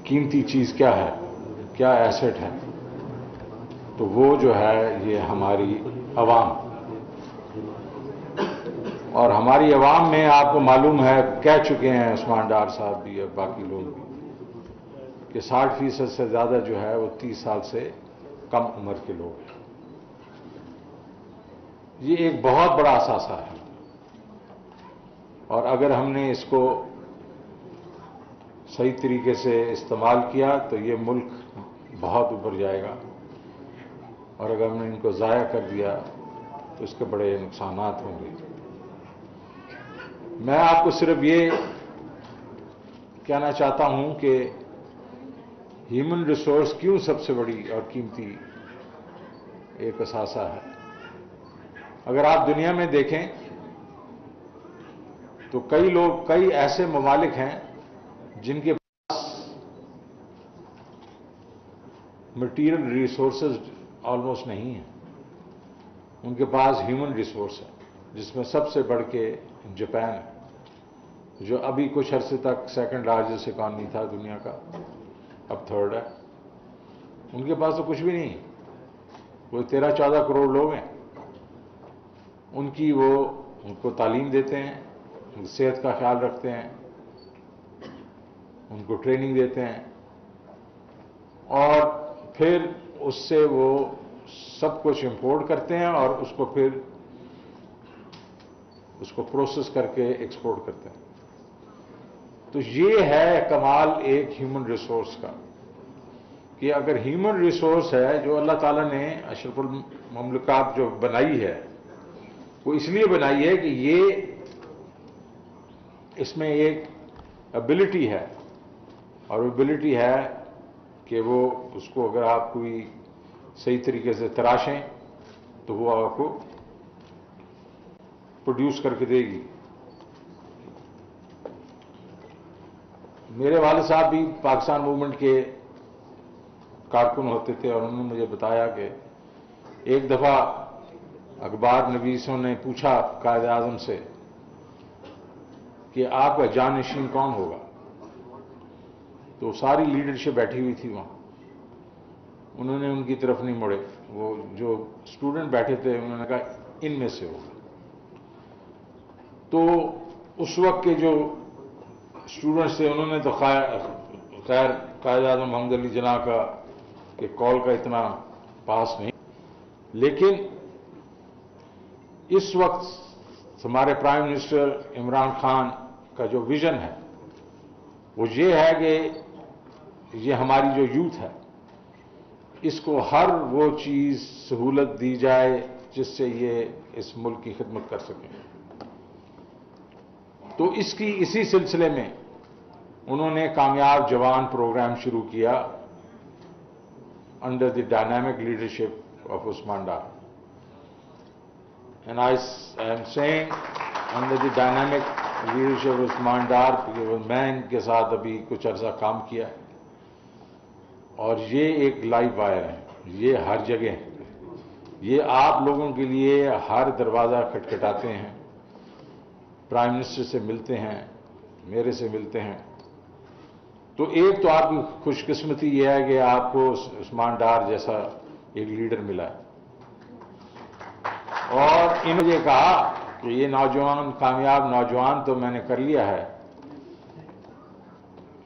قیمتی چیز کیا ہے، کیا ایسٹ ہے، تو وہ جو ہے یہ ہماری عوام، اور ہماری عوام میں آپ کو معلوم ہے، کہہ چکے ہیں عثمان ڈار صاحب بھی اور باقی لوگ بھی، کہ 60% سے زیادہ جو ہے وہ 30 سال سے کم عمر کے لوگ ہیں۔ یہ ایک بہت بڑا اثاثہ ہے، اور اگر ہم نے اس کو صحیح طریقے سے استعمال کیا تو یہ ملک بہت اوپر جائے گا، اور اگر ہم نے ان کو ضائع کر دیا تو اس کے بڑے نقصانات ہوں گے۔ میں آپ کو صرف یہ کہنا چاہتا ہوں کہ ہیومن ریسورس کیوں سب سے بڑی اور قیمتی ایک اثاثہ ہے۔ اگر آپ دنیا میں دیکھیں تو کئی ایسے ممالک ہیں جن کے پاس مٹیریل ریسورسز آلموسٹ نہیں ہیں، ان کے پاس ہیومن ریسورس ہے، جس میں سب سے بڑھ کے جاپان ہے، جو ابھی کچھ عرصے تک سیکنڈ لارجسٹ اکانومی تھا دنیا کا، اب تھرڈ ہے۔ ان کے پاس تو کچھ بھی نہیں ہے، وہ 13-14 کروڑ لوگ ہیں، ان کو تعلیم دیتے ہیں، ان کی صحت کا خیال رکھتے ہیں، ان کو ٹریننگ دیتے ہیں، اور پھر اس سے وہ سب کچھ امپورٹ کرتے ہیں اور اس کو پھر پروسیس کر کے ایکسپورٹ کرتے ہیں۔ تو یہ ہے کمال ایک ہیومن ریسورس کا، کہ اگر ہیومن ریسورس ہے جو اللہ تعالیٰ نے اشرف المملکات جو بنائی ہے، وہ اس لیے بنائی ہے کہ یہ اس میں ایک ایبلٹی ہے، اور ایبلٹی ہے کہ وہ اس کو اگر آپ کوئی صحیح طریقے سے تراشیں تو وہ آپ کو پروڈیوس کر کے دے گی۔ میرے والد صاحب بھی پاکستان موومنٹ کے کارکن ہوتے تھے، اور انہوں نے مجھے بتایا کہ ایک دفعہ اخبار نویسوں نے پوچھا قائد اعظم سے کہ آپ کا جانشین کون ہوگا، تو ساری لیڈرشپ بیٹھی ہوئی تھی وہاں، انہوں نے ان کی طرف نہیں مڑے، وہ جو اسٹوڈنٹ بیٹھے تھے انہوں نے کہا ان میں سے ہوگا۔ تو اس وقت کے جو اسٹوڈنٹس تھے انہوں نے تو خیر قائد اعظم محمد علی جناح کا کہ کال کا اتنا پاس نہیں، لیکن اس وقت ہمارے پرائم منسٹر عمران خان کا جو ویژن ہے وہ یہ ہے کہ یہ ہماری جو یوتھ ہے اس کو ہر وہ چیز سہولت دی جائے جس سے یہ اس ملک کی خدمت کر سکیں۔ تو اسی سلسلے میں انہوں نے کامیاب جوان پروگرام شروع کیا under the dynamic leadership of Usman Dar, and I am seeing under the dynamic leadership of Usman Dar, میں ان کے ساتھ ابھی کچھ عرصہ کام کیا ہے، اور یہ ایک لائیو وائر ہے، یہ ہر جگہ ہے، یہ آپ لوگوں کے لیے ہر دروازہ کھٹکھٹاتے ہیں، پرائم منسٹر سے ملتے ہیں، میرے سے ملتے ہیں۔ تو ایک تو آپ کی خوش قسمتی یہ ہے کہ آپ کو عثمان ڈار جیسا ایک لیڈر ملا ہے، اور انہوں نے یہ کہا کہ یہ نوجوان کامیاب نوجوان تو میں نے کر لیا ہے،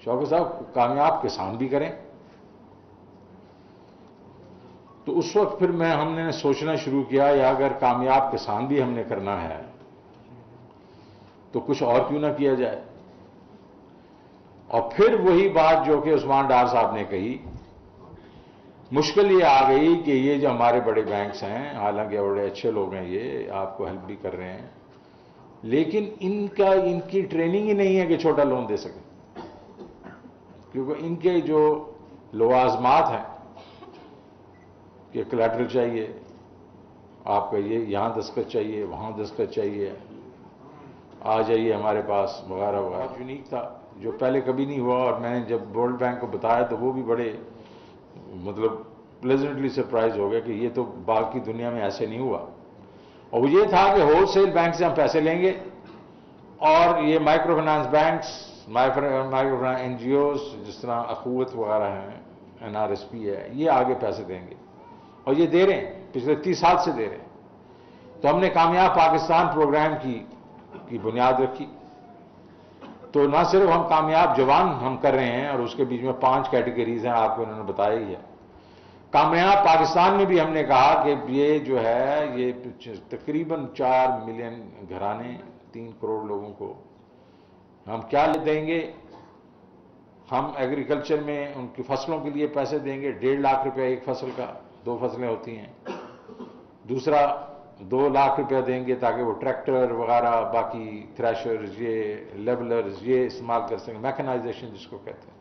شوکت صاحب کامیاب کسان بھی کریں۔ تو اس وقت پھر ہم نے سوچنا شروع کیا، یا اگر کامیاب کسان بھی ہم نے کرنا ہے تو کچھ اور کیوں نہ کیا جائے۔ اور پھر وہی بات جو کہ عثمان ڈار صاحب نے کہی، مشکل یہ آ گئی کہ یہ جو ہمارے بڑے بینکس ہیں، حالانکہ بڑے اچھے لوگ ہیں، یہ آپ کو ہیلپ بھی کر رہے ہیں، لیکن ان کی ٹریننگ ہی نہیں ہے کہ چھوٹا لون دے سکیں، کیونکہ ان کے جو لوازمات ہیں کہ کلیٹرل چاہیے آپ کا، یہ یہاں دستخط چاہیے، وہاں دستخط چاہیے، آ جائیے ہمارے پاس وغیرہ وغیرہ، یونیک تھا جو پہلے کبھی نہیں ہوا۔ اور میں نے جب ورلڈ بینک کو بتایا تو وہ بھی بڑے پلیزنٹلی سرپرائز ہو گئے کہ یہ تو باقی دنیا میں ایسے نہیں ہوا۔ اور وہ یہ تھا کہ ہول سیل بینک سے ہم پیسے لیں گے، اور یہ micro finance banks micro N G Os جس طرح اخوت وغیرہ ہیں، NRSP ہے، یہ آگے پیسے دیں گے اور یہ دے رہے ہیں، پچھلے 30 سال سے دے رہے ہیں۔ تو ہم نے کامیاب پاکستان پروگرام کی بنیاد رکھی۔ تو نہ صرف ہم کامیاب جوان ہم کر رہے ہیں، اور اس کے بیچ میں 5 کیٹیگریز ہیں، آپ کو انہوں نے بتایا ہی ہے۔ کامیاب پاکستان میں بھی ہم نے کہا کہ یہ جو ہے یہ تقریباً 4 ملین گھرانے، 3 کروڑ لوگوں کو ہم کیا دیں گے؟ ہم ایگریکلچر میں ان کی فصلوں کے لیے پیسے دیں گے، 1.5 لاکھ روپے ایک فصل کا، 2 فصلیں ہوتی ہیں۔ دوسرا 2 لاکھ روپے دیں گے تاکہ وہ ٹریکٹر وغیرہ، باقی تھریشرز، یہ لیولرز، یہ استعمال کر سکیں، میکنائزیشن جس کو کہتے ہیں۔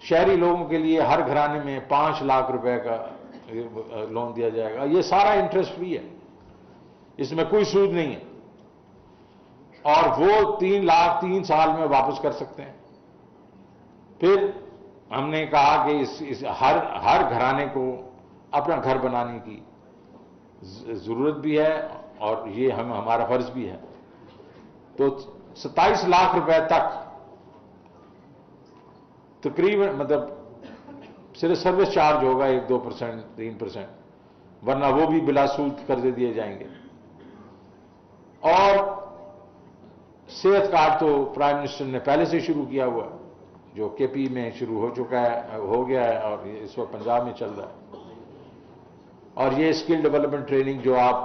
شہری لوگوں کے لیے ہر گھرانے میں 5 لاکھ روپے کا لون دیا جائے گا، یہ سارا انٹرسٹ فری ہے، اس میں کوئی سود نہیں ہے، اور وہ 3 لاکھ 3 سال میں واپس کر سکتے ہیں۔ پھر ہم نے کہا کہ ہر گھرانے کو اپنا گھر بنانے کی ضرورت بھی ہے، اور یہ ہمارا فرض بھی ہے۔ تو 27 لاکھ روپے تک تقریباً مطلب صرف سروس چارج ہوگا 1-2%، 3%، ورنہ وہ بھی بلا سود قرضے دیے جائیں گے۔ اور صحت کارڈ تو پرائم منسٹر نے پہلے سے شروع کیا ہوا ہے، جو KP میں شروع ہو چکا ہے، ہو گیا ہے، اور اس وقت پنجاب میں چل رہا ہے۔ اور یہ اسکل ڈیولپمنٹ ٹریننگ جو آپ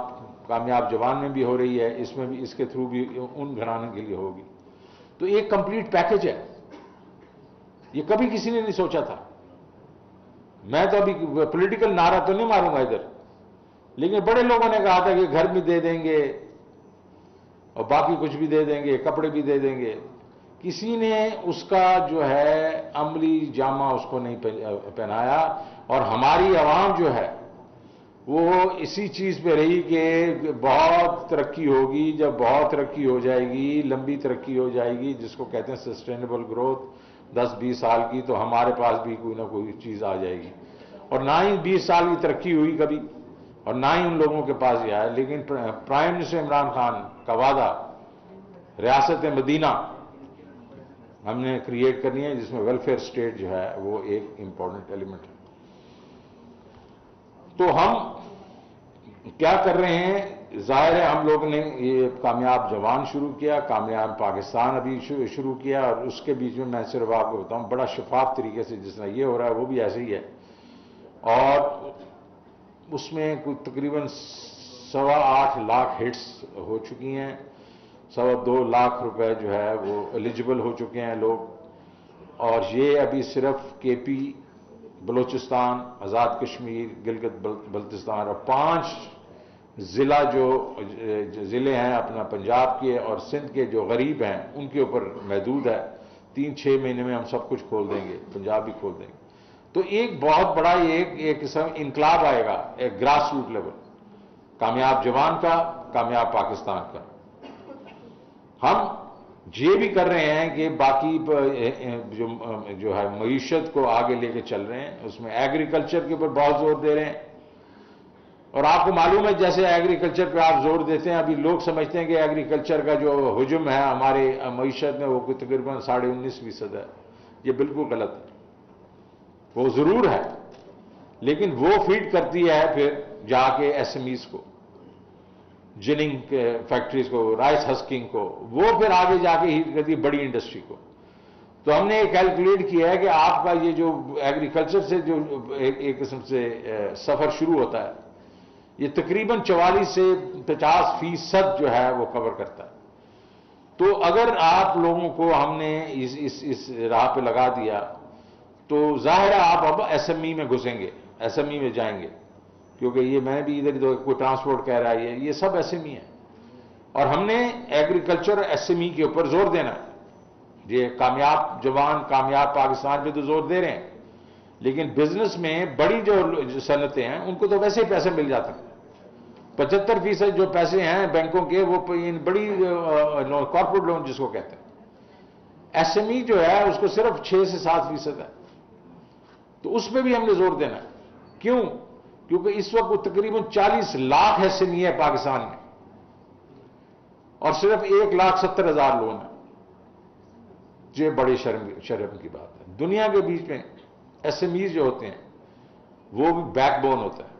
کامیاب جوان میں بھی ہو رہی ہے، اس میں بھی، اس کے تھرو بھی ان گھرانے کے لیے ہوگی۔ تو ایک کمپلیٹ پیکج ہے، یہ کبھی کسی نے نہیں سوچا تھا۔ میں تو ابھی پولیٹیکل نعرہ تو نہیں ماروں گا ادھر، لیکن بڑے لوگوں نے کہا تھا کہ گھر بھی دے دیں گے اور باقی کچھ بھی دے دیں گے، کپڑے بھی دے دیں گے۔ کسی نے اس کا جو ہے عملی جامہ اس کو نہیں پہنایا، اور ہماری عوام جو ہے وہ اسی چیز پہ رہی کہ بہت ترقی ہوگی، جب بہت ترقی ہو جائے گی، لمبی ترقی ہو جائے گی، جس کو کہتے ہیں سسٹینیبل گروتھ، 10-20 سال کی، تو ہمارے پاس بھی کوئی نہ کوئی چیز آ جائے گی۔ اور نہ ہی 20 سال کی ترقی ہوئی کبھی، اور نہ ہی ان لوگوں کے پاس یہ آئے۔ لیکن پرائم منسٹر عمران خان کا وعدہ، ریاست مدینہ ہم نے کریٹ کرنی ہے، جس میں ویلفیئر اسٹیٹ جو ہے وہ ایک امپورٹنٹ ایلیمنٹ ہے۔ تو ہم کیا کر رہے ہیں؟ ظاہر ہے ہم لوگوں نے یہ کامیاب جوان شروع کیا، کامیاب پاکستان ابھی شروع کیا، اور اس کے بیچ میں صرف آپ کو بتاؤں بڑا شفاف طریقے سے جس طرح یہ ہو رہا ہے وہ بھی ایسے ہی ہے، اور اس میں کوئی تقریباً 8.25 لاکھ ہٹس ہو چکی ہیں، 2.25 لاکھ روپے جو ہے وہ ایلیجبل ہو چکے ہیں لوگ، اور یہ ابھی صرف KP، بلوچستان، آزاد کشمیر، گلگت بلتستان اور 5 ضلع جو ضلع ہیں اپنا پنجاب کے اور سندھ کے جو غریب ہیں ان کے اوپر محدود ہے۔ 3-6 مہینے میں ہم سب کچھ کھول دیں گے، پنجاب بھی کھول دیں گے۔ تو ایک بہت بڑا ایک قسم انقلاب آئے گا، ایک گراس روٹ لیول، کامیاب جوان کا، کامیاب پاکستان کا۔ ہم یہ بھی کر رہے ہیں کہ باقی جو ہے معیشت کو آگے لے کے چل رہے ہیں، اس میں ایگریکلچر کے اوپر بہت زور دے رہے ہیں۔ اور آپ کو معلوم ہے جیسے ایگریکلچر پہ آپ زور دیتے ہیں، ابھی لوگ سمجھتے ہیں کہ ایگریکلچر کا جو حجم ہے ہمارے معیشت میں وہ تقریباً 19.5% ہے۔ یہ بالکل غلط ہے، وہ ضرور ہے، لیکن وہ فیڈ کرتی ہے پھر جا کے SMEs کو، جننگ فیکٹریز کو، رائس ہسکنگ کو، وہ پھر آگے جا کے ہیٹ کرتی ہے بڑی انڈسٹری کو۔ تو ہم نے یہ کیلکولیٹ کیا ہے کہ آپ کا یہ جو ایگریکلچر سے جو ایک قسم سے سفر شروع ہوتا ہے، یہ تقریباً 44 سے 50% جو ہے وہ کور کرتا ہے۔ تو اگر آپ لوگوں کو ہم نے اس راہ پہ لگا دیا تو ظاہر ہے آپ اب SME میں گھسیں گے، SME میں جائیں گے، کیونکہ یہ میں بھی ادھر کوئی ٹرانسپورٹ کہہ رہا ہے، یہ سب SME ہے، اور ہم نے ایگریکلچر SME کے اوپر زور دینا ہے۔ یہ کامیاب جوان، کامیاب پاکستان پہ تو زور دے رہے ہیں، لیکن بزنس میں بڑی جو صنعتیں ہیں ان کو تو ویسے ہی پیسے مل جاتے ہیں۔ 75% جو پیسے ہیں بینکوں کے وہ ان بڑی کارپوریٹ لون جس کو کہتے ہیں، SME جو ہے اس کو صرف 6 سے 7% ہے۔ تو اس پہ بھی ہم نے زور دینا ہے۔ کیوں؟ کیونکہ اس وقت تقریباً 40 لاکھ SME ہے پاکستان میں، اور صرف 1,70,000 لون ہیں۔ یہ بڑے شرم کی بات ہے. دنیا کے بیچ میں ایس ایم ایز جو ہوتے ہیں وہ بھی بیک بون ہوتا ہے.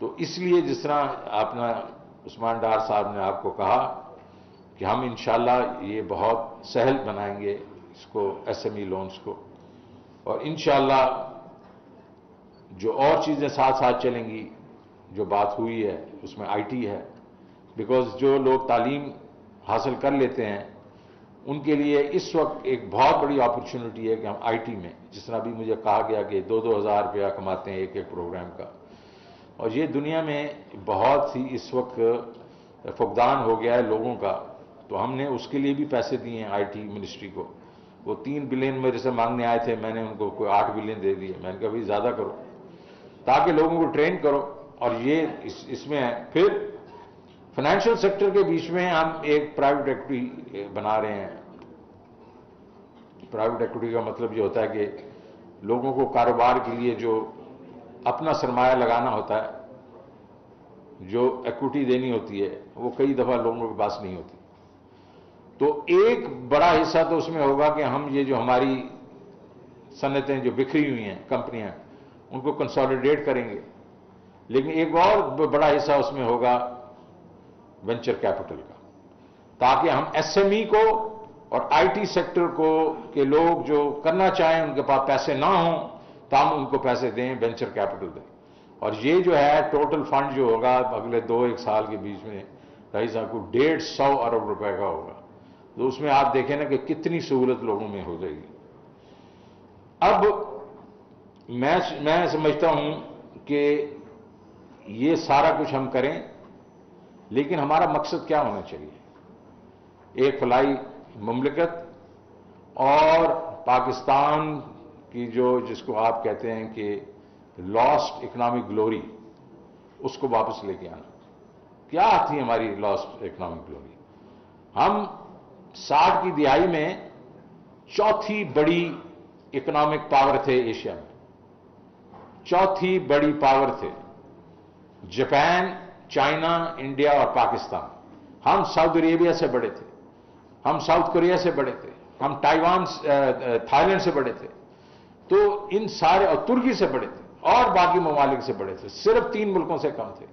تو اس لیے جس طرح اپنا عثمان ڈار صاحب نے آپ کو کہا کہ ہم انشاءاللہ یہ بہت سہل بنائیں گے اس کو ایس ایم ای لونز کو, اور انشاءاللہ جو اور چیزیں ساتھ ساتھ چلیں گی. جو بات ہوئی ہے اس میں آئی ٹی ہے, بیکاز جو لوگ تعلیم حاصل کر لیتے ہیں ان کے لیے اس وقت ایک بہت بڑی اپرچونٹی ہے کہ ہم آئی ٹی میں, جس طرح بھی مجھے کہا گیا کہ 2,000 روپیہ کماتے ہیں ایک پروگرام کا, اور یہ دنیا میں بہت ہی اس وقت فقدان ہو گیا ہے لوگوں کا. تو ہم نے اس کے لیے بھی پیسے دیے ہیں آئی ٹی منسٹری کو. وہ 3 بلین میرے سے مانگنے آئے تھے, میں نے ان کو کوئی 8 بلین دے دیے. میں نے کہا بھائی زیادہ کرو تاکہ لوگوں کو ٹرین کرو. اور یہ اس میں ہے. پھر فائنینشیل سیکٹر کے بیچ میں ہم ایک پرائیویٹ ایکوٹی بنا رہے ہیں. پرائیویٹ ایکوٹی کا مطلب یہ ہوتا ہے کہ لوگوں کو کاروبار کے لیے جو اپنا سرمایہ لگانا ہوتا ہے, جو ایکوٹی دینی ہوتی ہے, وہ کئی دفعہ لوگوں کے پاس نہیں ہوتی. تو ایک بڑا حصہ تو اس میں ہوگا کہ ہم یہ جو ہماری صنعتیں جو بکھری ہوئی ہیں کمپنیاں, ان کو کنسالیڈیٹ کریں گے. لیکن ایک اور بڑا حصہ اس میں ہوگا وینچر کیپٹل کا, تاکہ ہم ایس ایم ای کو اور آئی ٹی سیکٹر کو کہ لوگ جو کرنا چاہیں ان کے پاس پیسے نہ ہوں تو ہم ان کو پیسے دیں, وینچر کیپٹل دیں. اور یہ جو ہے ٹوٹل فنڈ جو ہوگا اگلے 2-1 سال کے بیچ میں رئیس صاحب کو 150 ارب روپے کا ہوگا. تو اس میں آپ دیکھیں نا کہ کتنی سہولت لوگوں میں ہو جائے گی. اب میں سمجھتا ہوں کہ یہ سارا کچھ ہم کریں, لیکن ہمارا مقصد کیا ہونا چاہیے؟ ایک فلاحی مملکت اور پاکستان کی جو جس کو آپ کہتے ہیں کہ لاسٹ اکنامک گلوری, اس کو واپس لے کے آنا. کیا تھی ہماری لاسٹ اکنامک گلوری؟ ہم 60 کی دہائی میں چوتھی بڑی اکنامک پاور تھے ایشیا میں, چوتھی بڑی پاور تھے. جاپان, چائنا, انڈیا اور پاکستان. ہم سعودی عربیہ سے بڑے تھے, ہم ساؤتھ کوریا سے بڑے تھے, ہم تائیوان تھائی لینڈ سے بڑے تھے. تو ان سارے, اور ترکی سے بڑے تھے, اور باقی ممالک سے بڑے تھے. صرف 3 ملکوں سے کم تھے.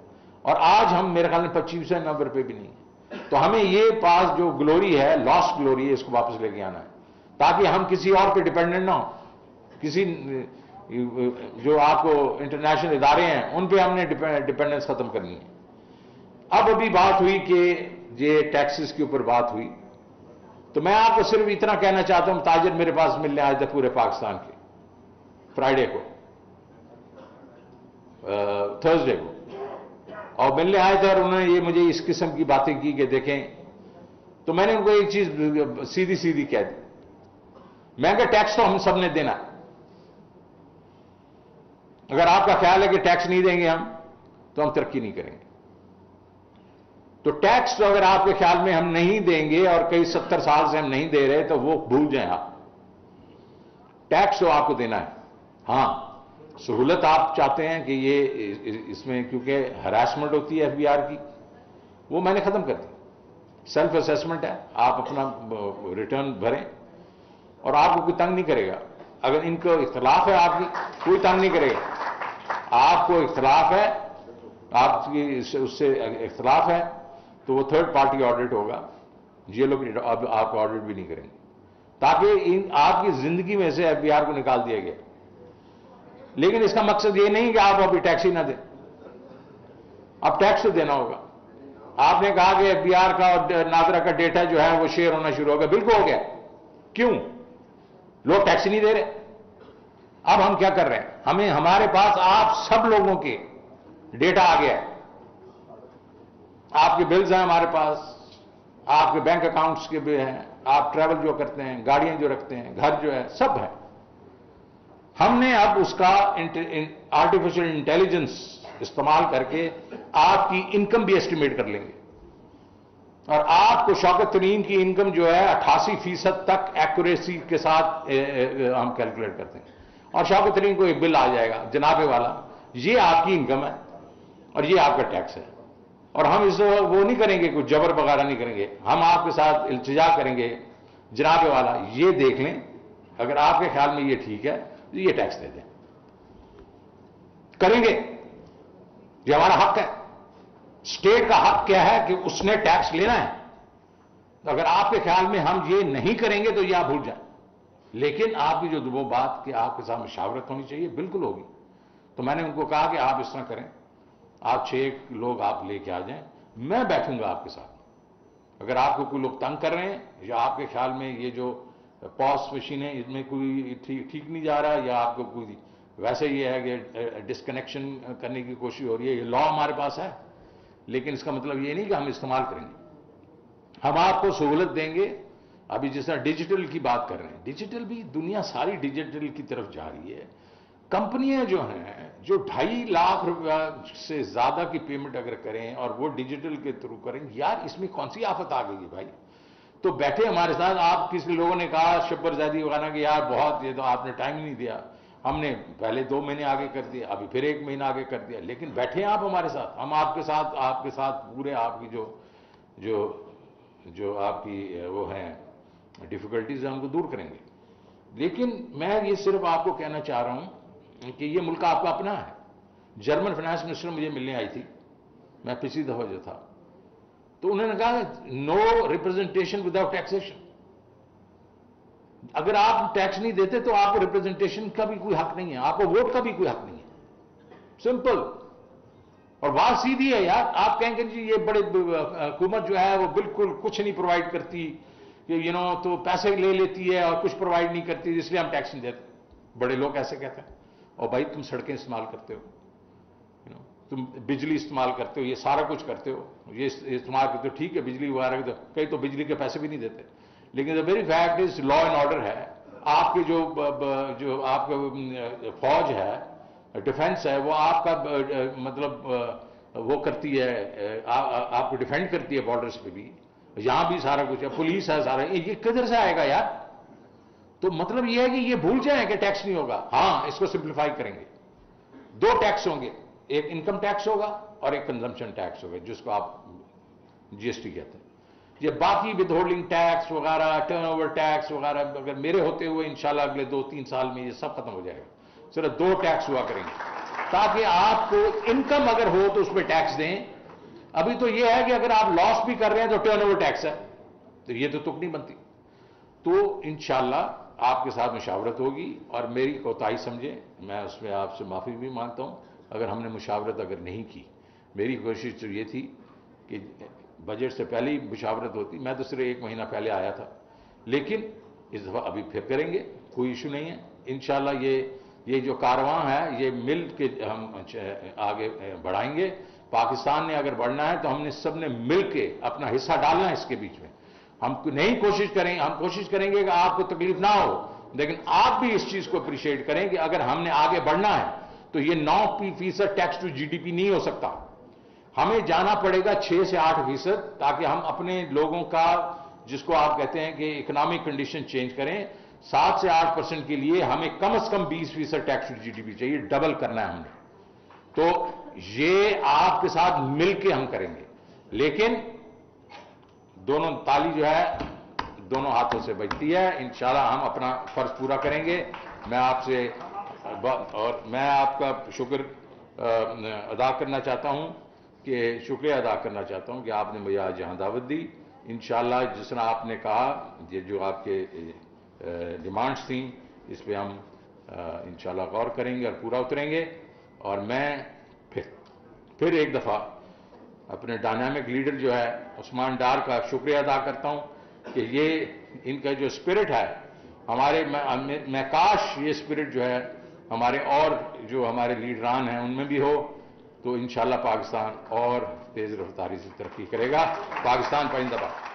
اور آج ہم میرے خیال میں 25 روپے بھی نہیں ہیں. تو ہمیں یہ پاس جو گلوری ہے, لاسٹ گلوری ہے, اس کو واپس لے کے آنا ہے, تاکہ ہم کسی اور پہ ڈیپینڈنٹ نہ ہوں. کسی جو آپ کو انٹرنیشنل ادارے ہیں ان پہ ہم نے ڈیپینڈنس ختم کرنی ہے. اب ابھی بات ہوئی کہ یہ ٹیکسز کے اوپر بات ہوئی, تو میں آپ کو صرف اتنا کہنا چاہتا ہوں, تاجر میرے پاس ملنے آئے تھے پورے پاکستان کے, فرائیڈے کو, تھرسڈے کو, اور ملنے آئے تھے, اور انہوں نے یہ مجھے اس قسم کی باتیں کی کہ دیکھیں. تو میں نے ان کو ایک چیز سیدھی کہہ دی. میں کہ ٹیکس تو ہم سب نے دینا ہے. اگر آپ کا خیال ہے کہ ٹیکس نہیں دیں گے ہم, تو ہم ترقی نہیں کریں گے. تو ٹیکس تو اگر آپ کے خیال میں ہم نہیں دیں گے, اور کئی 70 سال سے ہم نہیں دے رہے, تو وہ بھول جائیں آپ. ٹیکس تو آپ کو دینا ہے. ہاں, سہولت آپ چاہتے ہیں کہ یہ اس میں کیونکہ ہراسمنٹ ہوتی ہے ایف بی آر کی, وہ میں نے ختم کر دی. سیلف اسیسمنٹ ہے, آپ اپنا ریٹرن بھریں اور آپ کو کوئی تنگ نہیں کرے گا. اگر ان کو اختلاف ہے آپ کی, کوئی تنگ نہیں کرے گا. آپ کو اختلاف ہے, آپ کی اس سے اختلاف ہے, تو وہ تھرڈ پارٹی آڈٹ ہوگا. یہ لوگ اب آپ کو آڈٹ بھی نہیں کریں گے, تاکہ آپ کی زندگی میں سے ایف بی آر کو نکال دیا گیا. لیکن اس کا مقصد یہ نہیں کہ آپ ابھی ٹیکس ہی نہ دیں. اب ٹیکس تو دینا ہوگا. آپ نے کہا کہ ایف بی آر کا اور ناظرہ کا ڈیٹا جو ہے وہ شیئر ہونا شروع ہو گیا. بالکل ہو گیا. کیوں؟ لوگ ٹیکس نہیں دے رہے. اب ہم کیا کر رہے ہیں؟ ہمارے پاس آپ سب لوگوں کے ڈیٹا آ گیا ہے. آپ کے بلز ہیں ہمارے پاس, آپ کے بینک اکاؤنٹس کے بھی ہیں, آپ ٹریول جو کرتے ہیں, گاڑیاں جو رکھتے ہیں, گھر جو ہے, سب ہے. ہم نے اب اس کا آرٹیفیشل انٹیلیجنس استعمال کر کے آپ کی انکم بھی ایسٹیمیٹ کر لیں گے. اور آپ کو شوکت ترین کی انکم جو ہے 88% تک ایکوریسی کے ساتھ ہم کیلکولیٹ کرتے ہیں. اور شوکت ترین کو ایک بل آ جائے گا, جناب والا یہ آپ کی انکم ہے اور یہ آپ کا ٹیکس ہے. اور ہم اس وہ نہیں کریں گے, کوئی جبر وغیرہ نہیں کریں گے. ہم آپ کے ساتھ التجا کریں گے جناب والا یہ دیکھ لیں، اگر آپ کے خیال میں یہ ٹھیک ہے تو یہ ٹیکس دے دیں، کریں گے، یہ ہمارا حق ہے۔ اسٹیٹ کا حق کیا ہے کہ اس نے ٹیکس لینا ہے، اگر آپ کے خیال میں ہم یہ نہیں کریں گے تو یہ آپ بھول جائیں، لیکن آپ کی جو وہ بات کہ آپ کے ساتھ مشاورت ہونی چاہیے، بالکل ہوگی۔ تو میں نے ان کو کہا کہ آپ اس طرح کریں، آپ 6 لوگ آپ لے کے آ جائیں، میں بیٹھوں گا آپ کے ساتھ۔ اگر آپ کو کوئی لوگ تنگ کر رہے ہیں یا آپ کے خیال میں یہ جو پاس مشین ہے اس میں کوئی ٹھیک نہیں جا رہا، یا آپ کو کوئی ویسے یہ ہے کہ ڈسکنیکشن کرنے کی کوشش ہو رہی ہے، یہ لا ہمارے پاس ہے، لیکن اس کا مطلب یہ نہیں کہ ہم استعمال کریں گے، ہم آپ کو سہولت دیں گے۔ ابھی جس طرح ڈیجیٹل کی بات کر رہے ہیں، ڈیجیٹل بھی دنیا ساری ڈیجیٹل کی طرف جا رہی ہے۔ کمپنیاں جو ہیں جو 2.5 لاکھ روپیہ سے زیادہ کی پیمنٹ اگر کریں اور وہ ڈیجیٹل کے تھرو کریں، یار اس میں کون سی آفت آ گئی ہے بھائی؟ تو بیٹھے ہمارے ساتھ، آپ کسی لوگوں نے کہا شبر زیدی وغیرہ کہ یار بہت، یہ تو آپ نے ٹائم نہیں دیا، ہم نے پہلے 2 مہینے آگے کر دیا، ابھی پھر 1 مہینہ آگے کر دیا، لیکن بیٹھے آپ ہمارے ساتھ، ہم آپ کے ساتھ پورے آپ کی جو آپ کی وہ ہیں ڈیفیکلٹیز ہیں ان کو دور کریں گے۔ لیکن میں یہ صرف آپ کو کہنا چاہ رہا ہوں کہ یہ ملک آپ کا اپنا ہے۔ جرمن فائنانس منسٹر مجھے ملنے آئی تھی، میں پچھلی دفعہ جو تھا، تو انہوں نے کہا نو ریپرزنٹیشن وداؤٹ ٹیکسیشن، اگر آپ ٹیکس نہیں دیتے تو آپ کو ریپرزنٹیشن کا بھی کوئی حق نہیں ہے، آپ کو ووٹ کا بھی کوئی حق نہیں ہے، سمپل۔ اور بات سیدھی ہے یار، آپ کہیں گے جی یہ بڑے حکومت جو ہے وہ بالکل کچھ نہیں پرووائڈ کرتی، کہ تو پیسے لے لیتی ہے اور کچھ پرووائڈ نہیں کرتی، اس لیے ہم ٹیکس نہیں دیتے۔ بڑے لوگ ایسے کہتے ہیں، اور بھائی تم سڑکیں استعمال کرتے ہو، تم بجلی استعمال کرتے ہو، یہ سارا کچھ کرتے ہو، یہ استعمال کرتے ہو، ٹھیک ہے، بجلی وغیرہ کئی تو بجلی کے پیسے بھی نہیں دیتے، لیکن the very fact is law and order ہے۔ آپ کی جو آپ کا فوج ہے، ڈیفنس ہے، وہ آپ کا مطلب وہ کرتی ہے، آپ کو ڈیفینڈ کرتی ہے بارڈرز پہ بھی، یہاں بھی سارا کچھ ہے، پولیس ہے، سارا، یہ کدھر سے آئے گا یار؟ تو مطلب یہ ہے کہ یہ بھول جائیں کہ ٹیکس نہیں ہوگا، ہاں اس کو سمپلیفائی کریں گے۔ 2 ٹیکس ہوں گے، ایک انکم ٹیکس ہوگا اور ایک کنزمپشن ٹیکس ہوگا، جس کو آپ جی ایس ٹی کہتے ہیں۔ یہ باقی ود ہولڈنگ ٹیکس وغیرہ، ٹرن اوور ٹیکس وغیرہ، اگر میرے ہوتے ہوئے انشاءاللہ اگلے 2-3 سال میں یہ سب ختم ہو جائے گا، صرف 2 ٹیکس ہوا کریں گے، تاکہ آپ کو انکم اگر ہو تو اس پہ ٹیکس دیں۔ ابھی تو یہ ہے کہ اگر آپ لاس بھی کر رہے ہیں تو ٹرن اوور ٹیکس ہے، تو یہ تو تک نہیں بنتی۔ تو انشاءاللہ آپ کے ساتھ مشاورت ہوگی، اور میری کوتاہی سمجھیں، میں اس میں آپ سے معافی بھی مانگتا ہوں اگر ہم نے مشاورت اگر نہیں کی۔ میری کوشش تو یہ تھی کہ بجٹ سے پہلے ہی مشاورت ہوتی، میں تو صرف 1 مہینہ پہلے آیا تھا، لیکن اس دفعہ ابھی پھر کریں گے، کوئی ایشو نہیں ہے۔ انشاءاللہ یہ جو کارواں ہے یہ مل کے ہم آگے بڑھائیں گے۔ پاکستان نے اگر بڑھنا ہے تو ہم نے سب نے مل کے اپنا حصہ ڈالنا ہے اس کے بیچ میں۔ ہم کوشش کریں گے کہ آپ کو تکلیف نہ ہو، لیکن آپ بھی اس چیز کو اپریشیٹ کریں کہ اگر ہم نے آگے بڑھنا ہے تو یہ 9% tax to G D P نہیں ہو سکتا، ہمیں جانا پڑے گا 6 سے 8%، تاکہ ہم اپنے لوگوں کا، جس کو آپ کہتے ہیں کہ اکنامک کنڈیشن چینج کریں۔ 7 سے 8% کے لیے ہمیں کم از کم 20% tax to G D P چاہیے، ڈبل کرنا ہے ہم نے۔ تو یہ آپ کے ساتھ مل کے ہم کریں گے، لیکن دونوں تالی جو ہے دونوں ہاتھوں سے بجتی ہے۔ انشاءاللہ ہم اپنا فرض پورا کریں گے۔ میں آپ کا ادا کرنا چاہتا ہوں شکریہ ادا کرنا چاہتا ہوں کہ آپ نے مجھے آج یہاں دعوت دی۔ انشاءاللہ جس طرح آپ نے کہا، یہ جو آپ کے ڈیمانڈز تھیں، اس پہ ہم انشاءاللہ غور کریں گے اور پورا اتریں گے۔ اور میں پھر ایک دفعہ اپنے ڈائنامک لیڈر جو ہے عثمان ڈار کا شکریہ ادا کرتا ہوں کہ یہ ان کا جو اسپرٹ ہے میں کاش یہ اسپرٹ جو ہے ہمارے اور جو ہمارے لیڈران ہیں ان میں بھی ہو، تو انشاءاللہ پاکستان اور تیز رفتاری سے ترقی کرے گا۔ پاکستان پائندہ باد۔